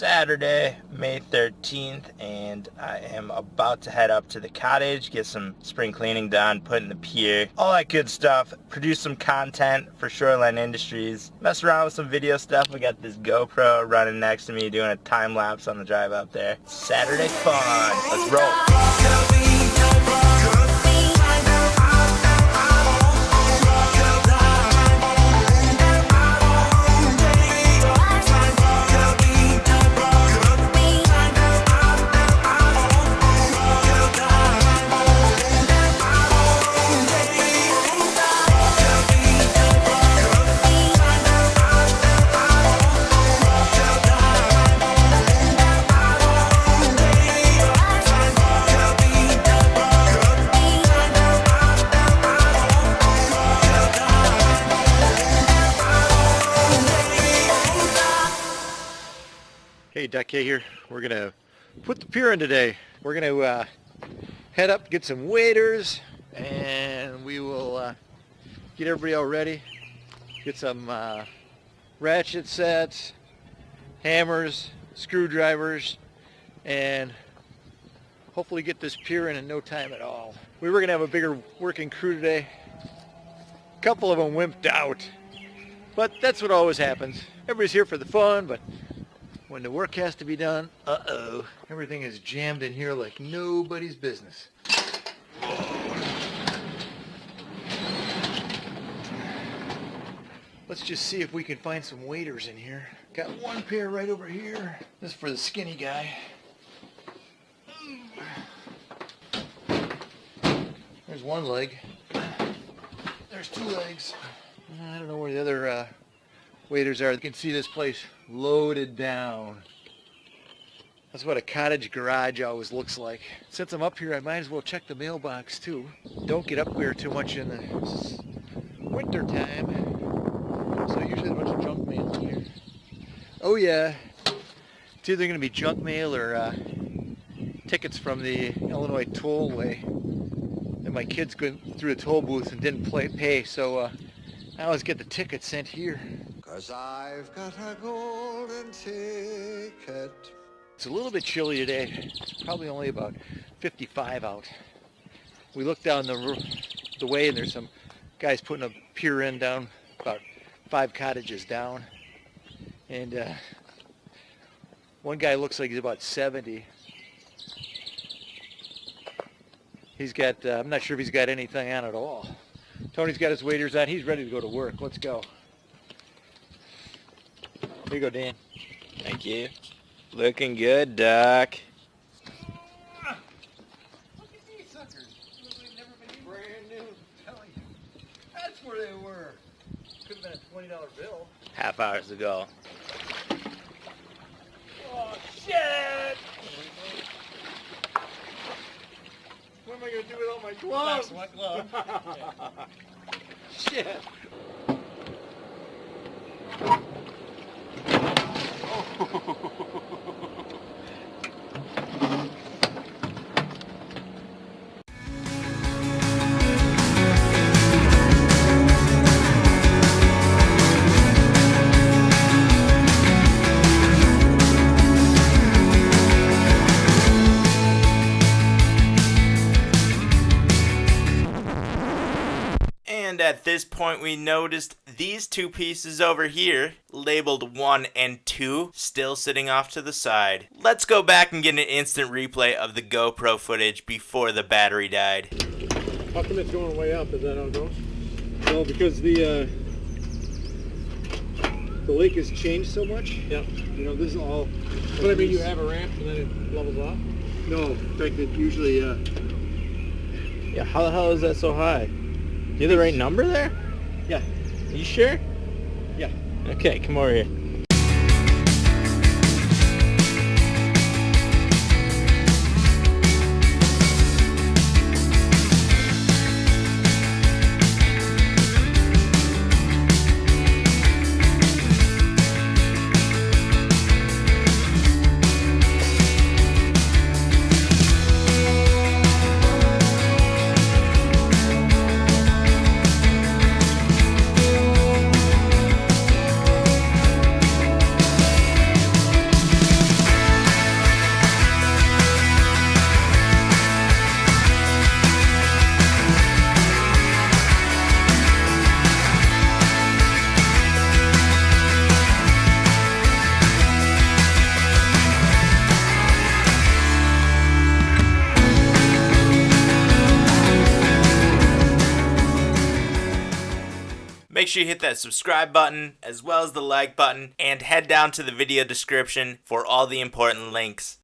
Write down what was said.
Saturday, May 13th, and I am about to head up to the cottage, get some spring cleaning done, put in the pier, all that good stuff, produce some content for Shoreline Industries, mess around with some video stuff. We got this GoPro running next to me doing a time lapse on the drive up there. Saturday fun. Let's roll. Hey, Duck K here. We're gonna put the pier in today. We're gonna head up, get some waders, and we will get everybody all ready. Get some ratchet sets, hammers, screwdrivers, and hopefully get this pier in no time at all. We were gonna have a bigger working crew today. A couple of them wimped out, but that's what always happens. Everybody's here for the fun, but when the work has to be done, everything is jammed in here like nobody's business. Let's just see if we can find some waders in here. Got one pair right over here. This is for the skinny guy. There's one leg. There's two legs. I don't know where the other waders are. You can see this place loaded down. That's what a cottage garage always looks like. Since I'm up here, I might as well check the mailbox too. Don't get up here too much in the winter time. So usually a bunch of junk mail in here. Oh yeah, it's either going to be junk mail or tickets from the Illinois tollway. And my kids went through the toll booth and didn't pay, so I always get the ticket sent here. 'Cause I've got a golden ticket. It's a little bit chilly today. It's probably only about 55 out. We looked down the way and there's some guys putting a pier in down about 5 cottages down. And one guy looks like he's about 70. He's got, I'm not sure if he's got anything on at all. Tony's got his waders on. He's ready to go to work. Let's go. Here you go, Dan. Thank you. Looking good, Doc. Look at these suckers. Look like they've never been brand new. I'm telling you. That's where they were. Could have been a $20 bill. Half hours ago. Oh, shit! What am I going to do with all my gloves? That's one glove. Shit. And at this point we noticed these two pieces over here, labeled 1 and 2, still sitting off to the side. Let's go back and get an instant replay of the GoPro footage before the battery died. How come it's going way up? Is that how it goes? Well, because the lake has changed so much. Yeah. You know, this is all... But I mean, you have a ramp and then it levels off? No, in fact, it usually... Yeah, how the hell is that so high? You have the right number there? Yeah. You sure? Yeah. Okay, come over here. Make sure you hit that subscribe button as well as the like button and head down to the video description for all the important links.